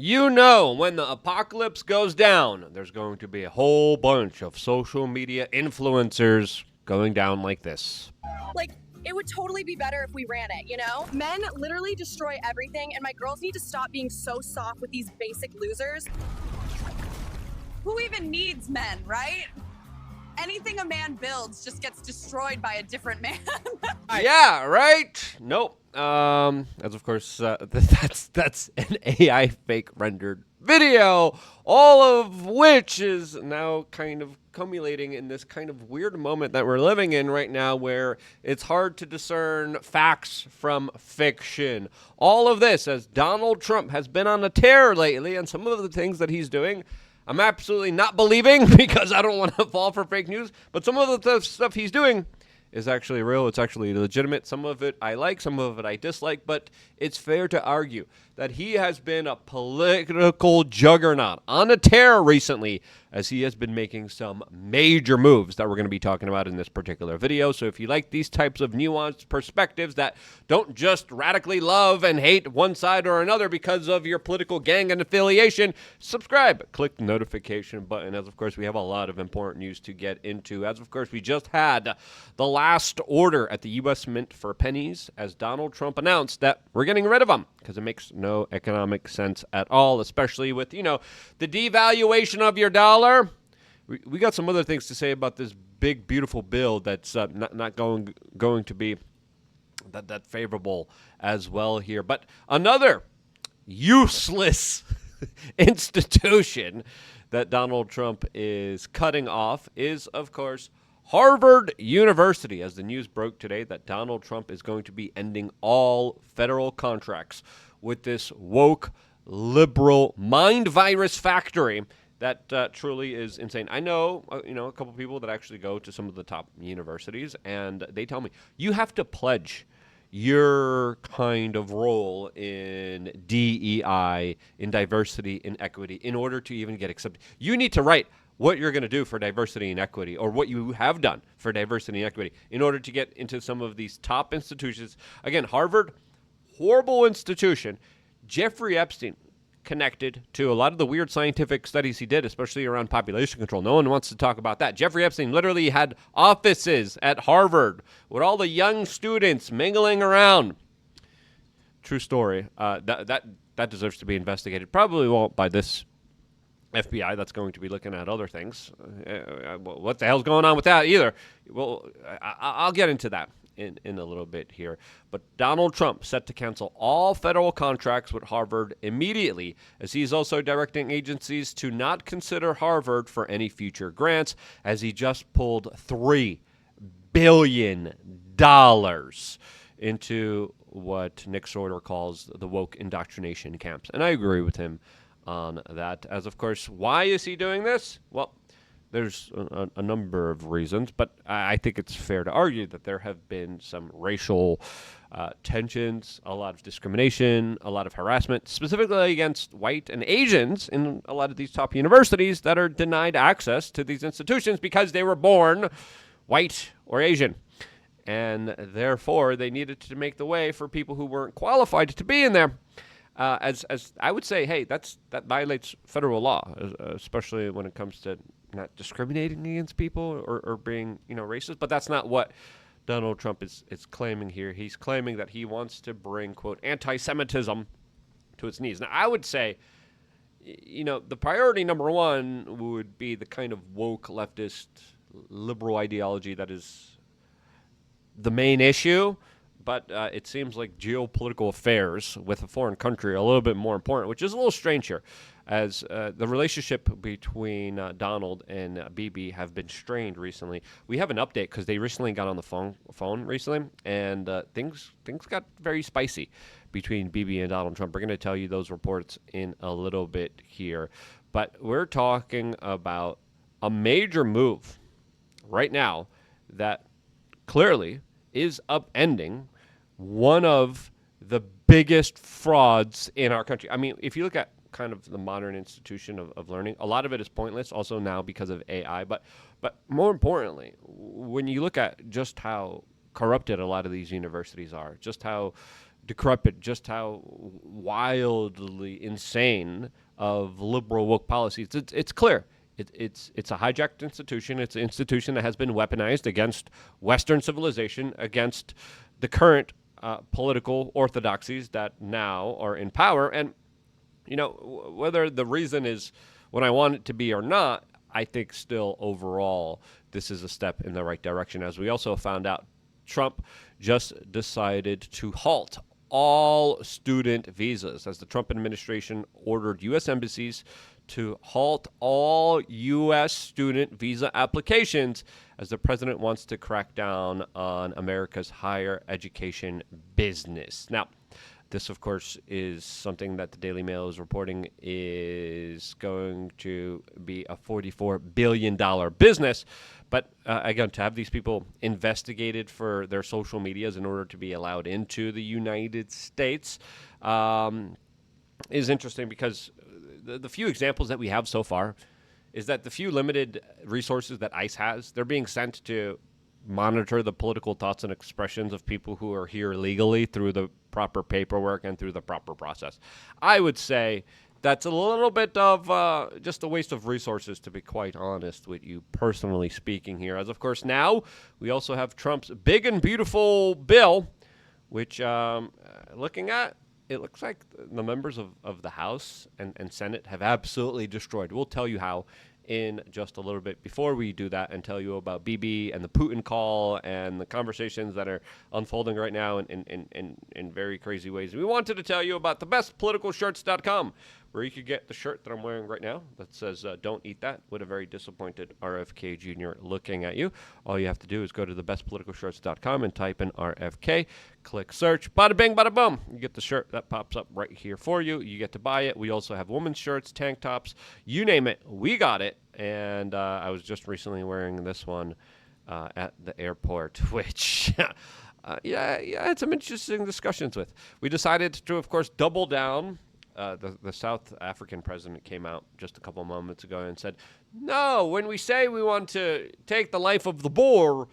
You know, when the apocalypse goes down, there's going to be a whole bunch of social media influencers going down like this. Like, it would totally be better if we ran it, you know? Men literally destroy everything, and my girls need to stop being so soft with these basic losers. Who even needs men, right? Anything a man builds just gets destroyed by a different man. Yeah, right? Nope. As of course, that's an AI fake rendered video, all of which is now kind of culminating in this kind of weird moment that we're living in right now where it's hard to discern facts from fiction. All of this as Donald Trump has been on a tear lately, and some of the things that he's doing I'm absolutely not believing because I don't want to fall for fake news, but some of the stuff he's doing is actually real. It's actually legitimate. Some of it I like, some of it I dislike, but it's fair to argue that he has been a political juggernaut on a tear recently as he has been making some major moves that we're going to be talking about in this particular video. So if you like these types of nuanced perspectives that don't just radically love and hate one side or another because of your political gang and affiliation, subscribe. Click the notification button as, of course, we have a lot of important news to get into. As, of course, we just had the last order at the U.S. Mint for pennies as Donald Trump announced that we're getting rid of them because it makes no economic sense at all, especially with, the devaluation of your dollar. We got some other things to say about this big, beautiful bill that's not going to be that favorable as well here. But another useless institution that Donald Trump is cutting off is, of course, Harvard University, as the news broke today that Donald Trump is going to be ending all federal contracts with this woke, liberal mind virus factory that truly is insane. I know, a couple people that actually go to some of the top universities, and they tell me, you have to pledge your kind of role in DEI, in diversity, in equity, in order to even get accepted. You need to write what you're going to do for diversity and equity, or what you have done for diversity and equity, in order to get into some of these top institutions. Again, Harvard, horrible institution. Jeffrey Epstein connected to a lot of the weird scientific studies he did, especially around population control. No one wants to talk about that. Jeffrey Epstein literally had offices at Harvard with all the young students mingling around. True story. That deserves to be investigated. Probably won't by this FBI that's going to be looking at other things. What the hell's going on with that either? Well, I'll get into that in a little bit here. But Donald Trump set to cancel all federal contracts with Harvard immediately, as he's also directing agencies to not consider Harvard for any future grants, as he just pulled $3 billion into what Nick Sorter calls the woke indoctrination camps. And I agree with him on that. As, of course, why is he doing this? Well, there's a number of reasons, but I think it's fair to argue that there have been some racial tensions, a lot of discrimination, a lot of harassment, specifically against white and Asians in a lot of these top universities that are denied access to these institutions because they were born white or Asian. And therefore, they needed to make the way for people who weren't qualified to be in there. As I would say, hey, that violates federal law, especially when it comes to not discriminating against people or being, racist. But that's not what Donald Trump is claiming here. He's claiming that he wants to bring, quote, anti-Semitism to its knees. Now, I would say, the priority number one would be the kind of woke leftist liberal ideology that is the main issue. But it seems like geopolitical affairs with a foreign country are a little bit more important, which is a little strange here, as the relationship between Donald and Bibi have been strained recently. We have an update because they recently got on the phone recently, and things got very spicy between Bibi and Donald Trump. We're going to tell you those reports in a little bit here. But we're talking about a major move right now that clearly is upending one of the biggest frauds in our country. I mean, if you look at kind of the modern institution of learning, a lot of it is pointless also now because of AI. But more importantly, when you look at just how corrupted a lot of these universities are, just how decrepit, just how wildly insane of liberal woke policies. It's clear. It's a hijacked institution. It's an institution that has been weaponized against Western civilization, against the current political orthodoxies that now are in power. And, whether the reason is what I want it to be or not, I think still overall this is a step in the right direction. As we also found out, Trump just decided to halt all student visas, as the Trump administration ordered U.S. embassies to halt all U.S. student visa applications, as the president wants to crack down on America's higher education business. Now, this, of course, is something that the Daily Mail is reporting is going to be a $44 billion business. But again, to have these people investigated for their social medias in order to be allowed into the United States is interesting, because the few examples that we have so far is that the few limited resources that ICE has, they're being sent to monitor the political thoughts and expressions of people who are here legally through the proper paperwork and through the proper process. I would say that's a little bit of just a waste of resources, to be quite honest with you, personally speaking here. As, of course, now we also have Trump's big and beautiful bill, which looking at, it looks like the members of the House and Senate have absolutely destroyed. We'll tell you how in just a little bit. Before we do that and tell you about BB and the Putin call and the conversations that are unfolding right now in very crazy ways, we wanted to tell you about thebestpoliticalshirts.com, where you could get the shirt that I'm wearing right now that says, "Don't eat that," with a very disappointed RFK Jr. looking at you. All you have to do is go to thebestpoliticalshirts.com and type in RFK, click search, bada bing, bada boom. You get the shirt that pops up right here for you. You get to buy it. We also have women's shirts, tank tops, you name it, we got it. And I was just recently wearing this one at the airport, which I had some interesting discussions with. We decided to, of course, double down. The South African president came out just a couple moments ago and said, no, when we say we want to take the life of the Boer,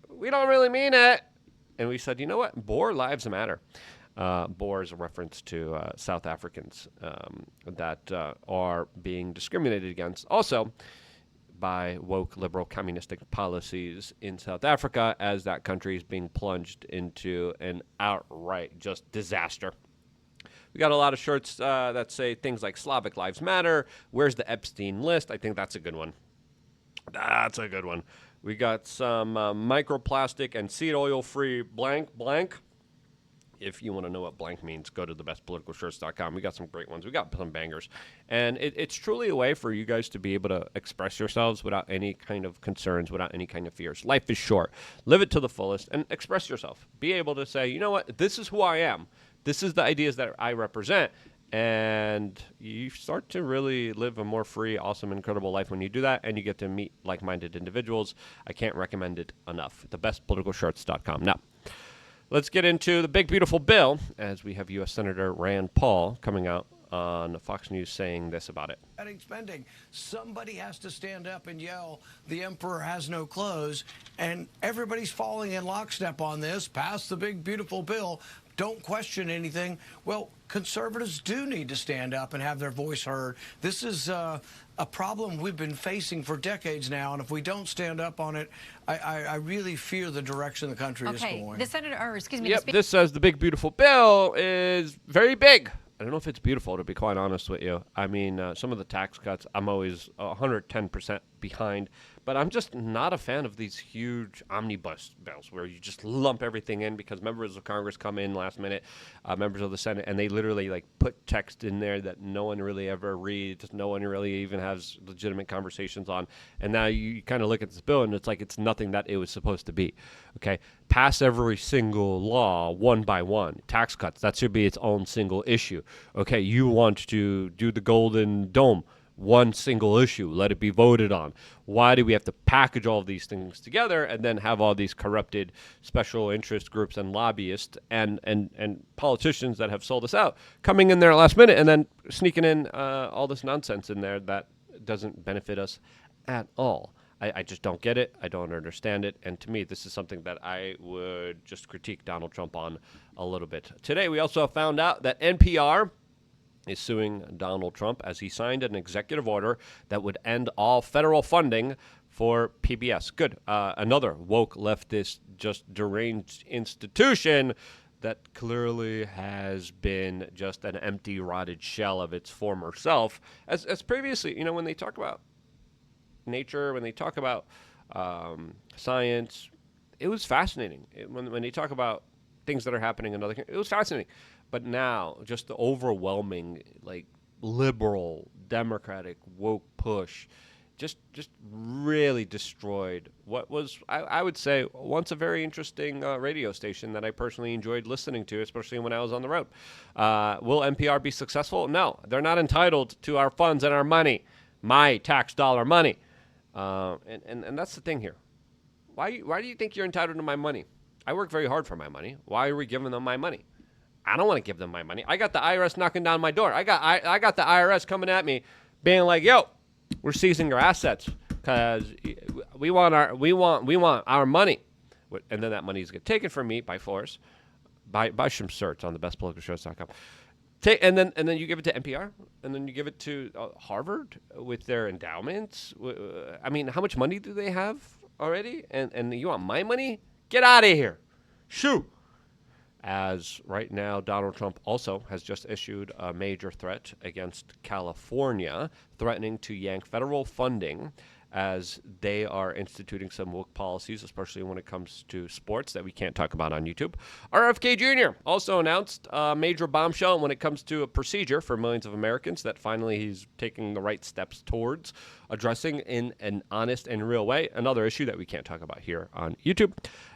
we don't really mean it. And we said, you know what? Boer lives matter. Boer is a reference to South Africans that are being discriminated against also by woke liberal communistic policies in South Africa, as that country is being plunged into an outright just disaster. We got a lot of shirts that say things like Slavic Lives Matter. Where's the Epstein list? I think that's a good one. That's a good one. We got some microplastic and seed oil free blank. If you want to know what blank means, go to thebestpoliticalshirts.com. We got some great ones. We got some bangers. And it's truly a way for you guys to be able to express yourselves without any kind of concerns, without any kind of fears. Life is short. Live it to the fullest and express yourself. Be able to say, you know what, this is who I am. This is the ideas that I represent. And you start to really live a more free, awesome, incredible life when you do that, and you get to meet like-minded individuals. I can't recommend it enough. Thebestpoliticalshirts.com. Now, let's get into the big, beautiful bill, as we have U.S. Senator Rand Paul coming out on Fox News saying this about it. Spending. Somebody has to stand up and yell, the emperor has no clothes, and everybody's falling in lockstep on this. Pass the big, beautiful bill. Don't question anything. Well, conservatives do need to stand up and have their voice heard. This is a problem we've been facing for decades now, and if we don't stand up on it, I really fear the direction the country is going. The senator, or excuse me. Yep, this says the big, beautiful bill is very big. I don't know if it's beautiful, to be quite honest with you. I mean, some of the tax cuts, I'm always 110% behind. But I'm just not a fan of these huge omnibus bills where you just lump everything in, because members of Congress come in last minute, members of the Senate, and they literally like put text in there that no one really ever reads, no one really even has legitimate conversations on. And now you kind of look at this bill and it's like it's nothing that it was supposed to be. Okay, pass every single law one by one. Tax cuts, that should be its own single issue. Okay, you want to do the Golden Dome. One single issue, let it be voted on. Why do we have to package all of these things together and then have all these corrupted special interest groups and lobbyists and politicians that have sold us out coming in there last minute and then sneaking in all this nonsense in there that doesn't benefit us at all? I just don't get it. I don't understand it. And to me, this is something that I would just critique Donald Trump on a little bit. Today, we also found out that NPR is suing Donald Trump as he signed an executive order that would end all federal funding for PBS. Good. Another woke leftist, just deranged institution that clearly has been just an empty, rotted shell of its former self. As previously, when they talk about nature, when they talk about science, it was fascinating. When they talk about things that are happening in other countries, it was fascinating. But now, just the overwhelming, liberal, democratic, woke push just really destroyed what was, I would say, once a very interesting radio station that I personally enjoyed listening to, especially when I was on the road. Will NPR be successful? No. They're not entitled to our funds and our money, my tax dollar money. And that's the thing here. Why do you think you're entitled to my money? I work very hard for my money. Why are we giving them my money? I don't want to give them my money. I got the IRS knocking down my door. I got the IRS coming at me, being like, "Yo, we're seizing your assets because we want our money." And then that money is get taken from me by force. Buy some shirts on thebestpoliticalshirts.com. And then you give it to NPR, and then you give it to Harvard with their endowments. I mean, how much money do they have already? And you want my money? Get out of here. Shoo. As right now, Donald Trump also has just issued a major threat against California, threatening to yank federal funding as they are instituting some woke policies, especially when it comes to sports that we can't talk about on YouTube. RFK Jr. also announced a major bombshell when it comes to a procedure for millions of Americans that finally he's taking the right steps towards addressing in an honest and real way. Another issue that we can't talk about here on YouTube.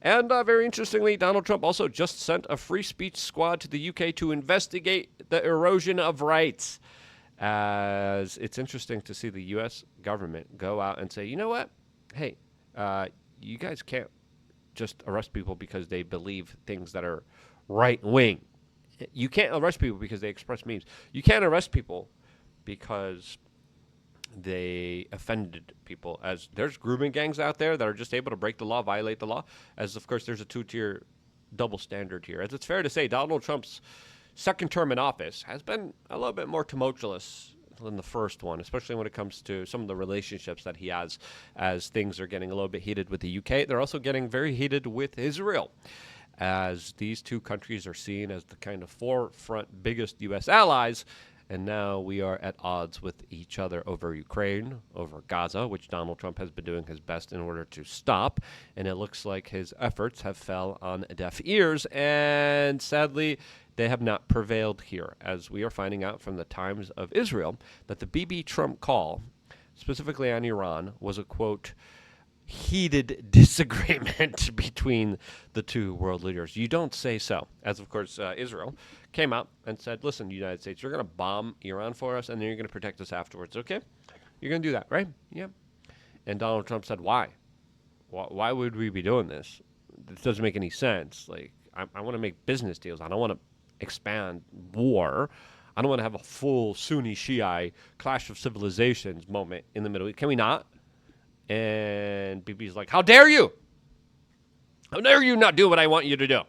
And very interestingly, Donald Trump also just sent a free speech squad to the UK to investigate the erosion of rights. As it's interesting to see the U.S. government go out and say, you know what? Hey, you guys can't just arrest people because they believe things that are right-wing. You can't arrest people because they express memes. You can't arrest people because they offended people. As there's grooming gangs out there that are just able to break the law, violate the law. As, of course, there's a two-tier double standard here. As it's fair to say, Donald Trump's second term in office has been a little bit more tumultuous than the first one, especially when it comes to some of the relationships that he has as things are getting a little bit heated with the UK. They're also getting very heated with Israel, as these two countries are seen as the kind of forefront biggest U.S. allies. And now we are at odds with each other over Ukraine, over Gaza, which Donald Trump has been doing his best in order to stop. And it looks like his efforts have fell on deaf ears. And sadly, they have not prevailed here, as we are finding out from the Times of Israel that the BB Trump call, specifically on Iran, was a, quote, heated disagreement between the two world leaders. You don't say so. As, of course, Israel came out and said, listen, United States, you're going to bomb Iran for us, and then you're going to protect us afterwards, okay? You're going to do that, right? Yeah. And Donald Trump said, why? Why would we be doing this? This doesn't make any sense. Like, I want to make business deals. I don't want to expand war. I don't want to have a full Sunni-Shiite clash of civilizations moment in the Middle East. Can we not? And BB's like, how dare you? How dare you not do what I want you to do?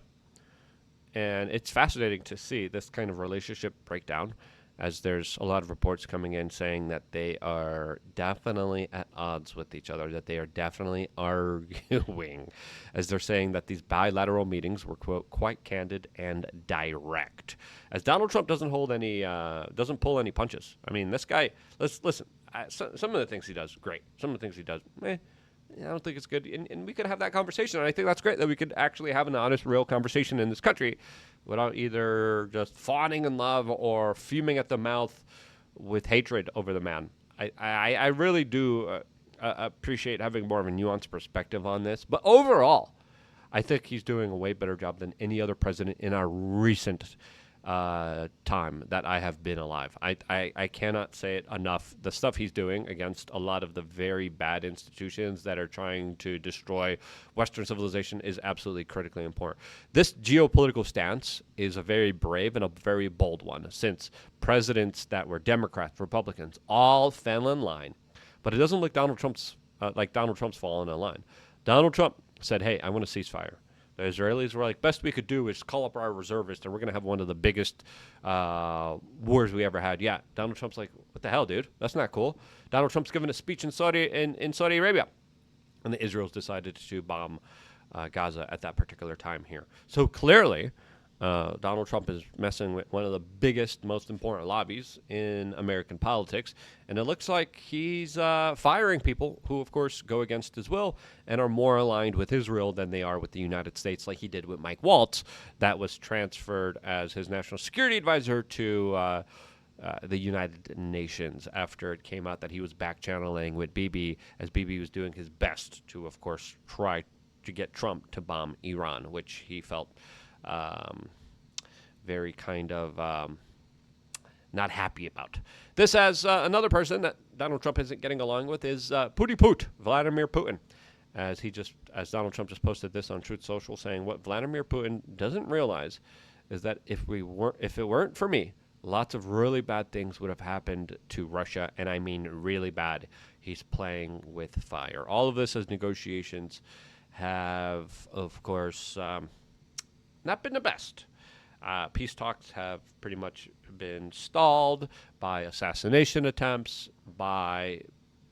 And it's fascinating to see this kind of relationship breakdown, as there's a lot of reports coming in saying that they are definitely at odds with each other, that they are definitely arguing, as they're saying that these bilateral meetings were, quote, quite candid and direct. As Donald Trump doesn't pull any punches. I mean, this guy, listen, some of the things he does, great. Some of the things he does, I don't think it's good. And we could have that conversation. And I think that's great that we could actually have an honest, real conversation in this country without either just fawning in love or fuming at the mouth with hatred over the man. I really do appreciate having more of a nuanced perspective on this. But overall, I think he's doing a way better job than any other president in our recent time that I have been alive. I cannot say it enough. The stuff he's doing against a lot of the very bad institutions that are trying to destroy Western civilization is absolutely critically important. This geopolitical stance is a very brave and a very bold one, since presidents that were Democrats, Republicans, all fell in line. But it doesn't look Donald Trump's like Donald Trump's fallen in line. Donald Trump said, hey, I want a ceasefire. The Israelis were like, best we could do is call up our reservists, and we're going to have one of the biggest wars we ever had yet. Donald Trump's like, what the hell, dude? That's not cool. Donald Trump's giving a speech in Saudi Arabia. And the Israels decided to bomb Gaza at that particular time here. So clearly, Donald Trump is messing with one of the biggest, most important lobbies in American politics. And it looks like he's firing people who, of course, go against his will and are more aligned with Israel than they are with the United States, like he did with Mike Waltz, that was transferred as his national security advisor to the United Nations after it came out that he was back-channeling with Bibi, as Bibi was doing his best to, of course, try to get Trump to bomb Iran, which he felt very kind of not happy about. This as another person that Donald Trump isn't getting along with is Vladimir Putin. As Donald Trump just posted this on Truth Social, saying what Vladimir Putin doesn't realize is that if it weren't for me, lots of really bad things would have happened to Russia, and I mean really bad. He's playing with fire. All of this as negotiations have, of course, not been the best. Peace talks have pretty much been stalled by assassination attempts, by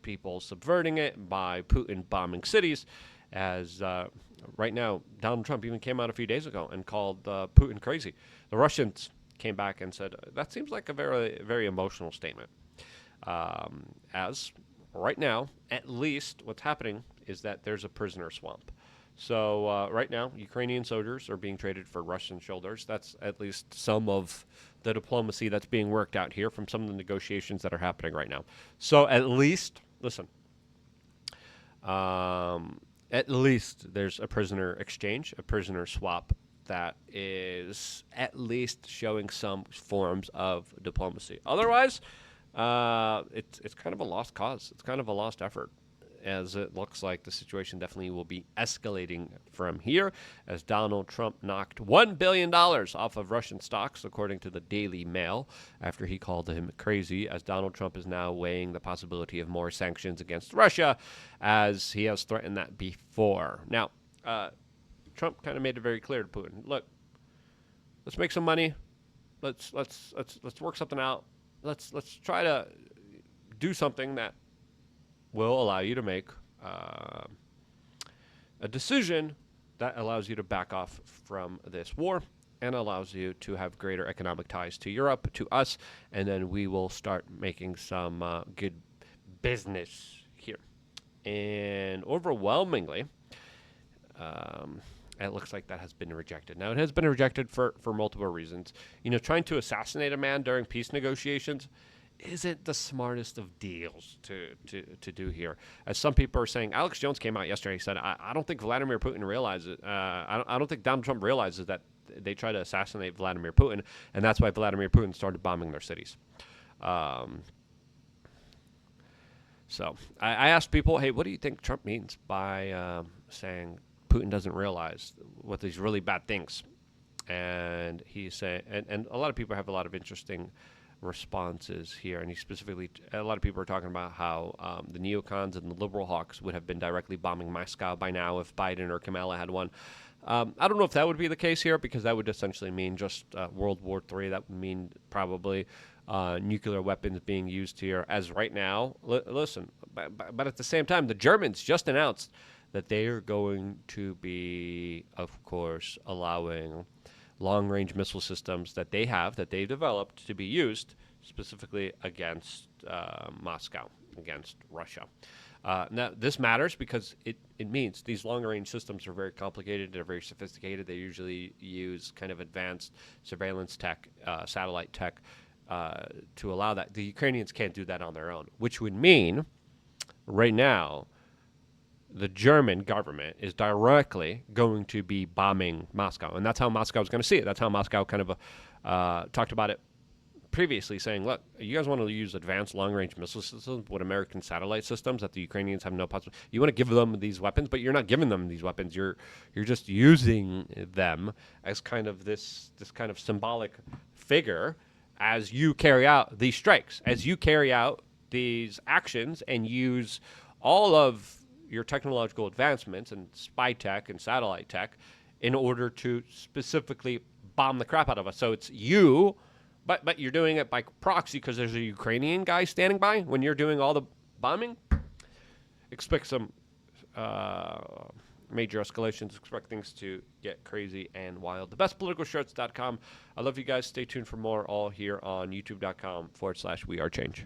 people subverting it, by Putin bombing cities. As right now, Donald Trump even came out a few days ago and called Putin crazy. The Russians came back and said, that seems like a very, very emotional statement. As right now, at least what's happening is that there's a prisoner swamp. So right now, Ukrainian soldiers are being traded for Russian shoulders. That's at least some of the diplomacy that's being worked out here from some of the negotiations that are happening right now. So at least, listen, at least there's a prisoner exchange, a prisoner swap that is at least showing some forms of diplomacy. Otherwise, it's kind of a lost cause. It's kind of a lost effort, as it looks like the situation definitely will be escalating from here, as Donald Trump knocked $1 billion off of Russian stocks, according to the Daily Mail, after he called him crazy, as Donald Trump is now weighing the possibility of more sanctions against Russia, as he has threatened that before. Now, Trump kind of made it very clear to Putin, look, let's make some money. Let's work something out. Let's try to do something that will allow you to make a decision that allows you to back off from this war and allows you to have greater economic ties to Europe, to us, and then we will start making some good business here. And overwhelmingly, it looks like that has been rejected. Now, it has been rejected for multiple reasons. You know, trying to assassinate a man during peace negotiations isn't the smartest of deals to do here. As some people are saying, Alex Jones came out yesterday. He said, I don't think Vladimir Putin realizes, I don't think Donald Trump realizes that they try to assassinate Vladimir Putin, and that's why Vladimir Putin started bombing their cities. So I asked people, hey, what do you think Trump means by saying Putin doesn't realize what these really bad things? And he said, and a lot of people have a lot of interesting responses here, and he specifically, a lot of people are talking about how the neocons and the liberal hawks would have been directly bombing Moscow by now if Biden or Kamala had won. I don't know if that would be the case here, because that would essentially mean just World War III. That would mean probably nuclear weapons being used here. As right now, listen, but at the same time, the Germans just announced that they are going to be, of course, allowing long-range missile systems that they have, that they developed, to be used specifically against Moscow, against Russia. Now, this matters because it means these long-range systems are very complicated. They're very sophisticated. They usually use kind of advanced surveillance tech, satellite tech, to allow that. The Ukrainians can't do that on their own, which would mean right now the German government is directly going to be bombing Moscow. And that's how Moscow is going to see it. That's how Moscow kind of talked about it previously, saying, look, you guys want to use advanced long-range missile systems with American satellite systems that the Ukrainians have no possible. You want to give them these weapons, but you're not giving them these weapons. You're just using them as kind of this kind of symbolic figure as you carry out these strikes, as you carry out these actions and use all of your technological advancements and spy tech and satellite tech in order to specifically bomb the crap out of us. So it's you, but you're doing it by proxy because there's a Ukrainian guy standing by when you're doing all the bombing. Expect some major escalations. Expect things to get crazy and wild. Thebestpoliticalshorts.com. I love you guys. Stay tuned for more, all here on youtube.com/wearechange.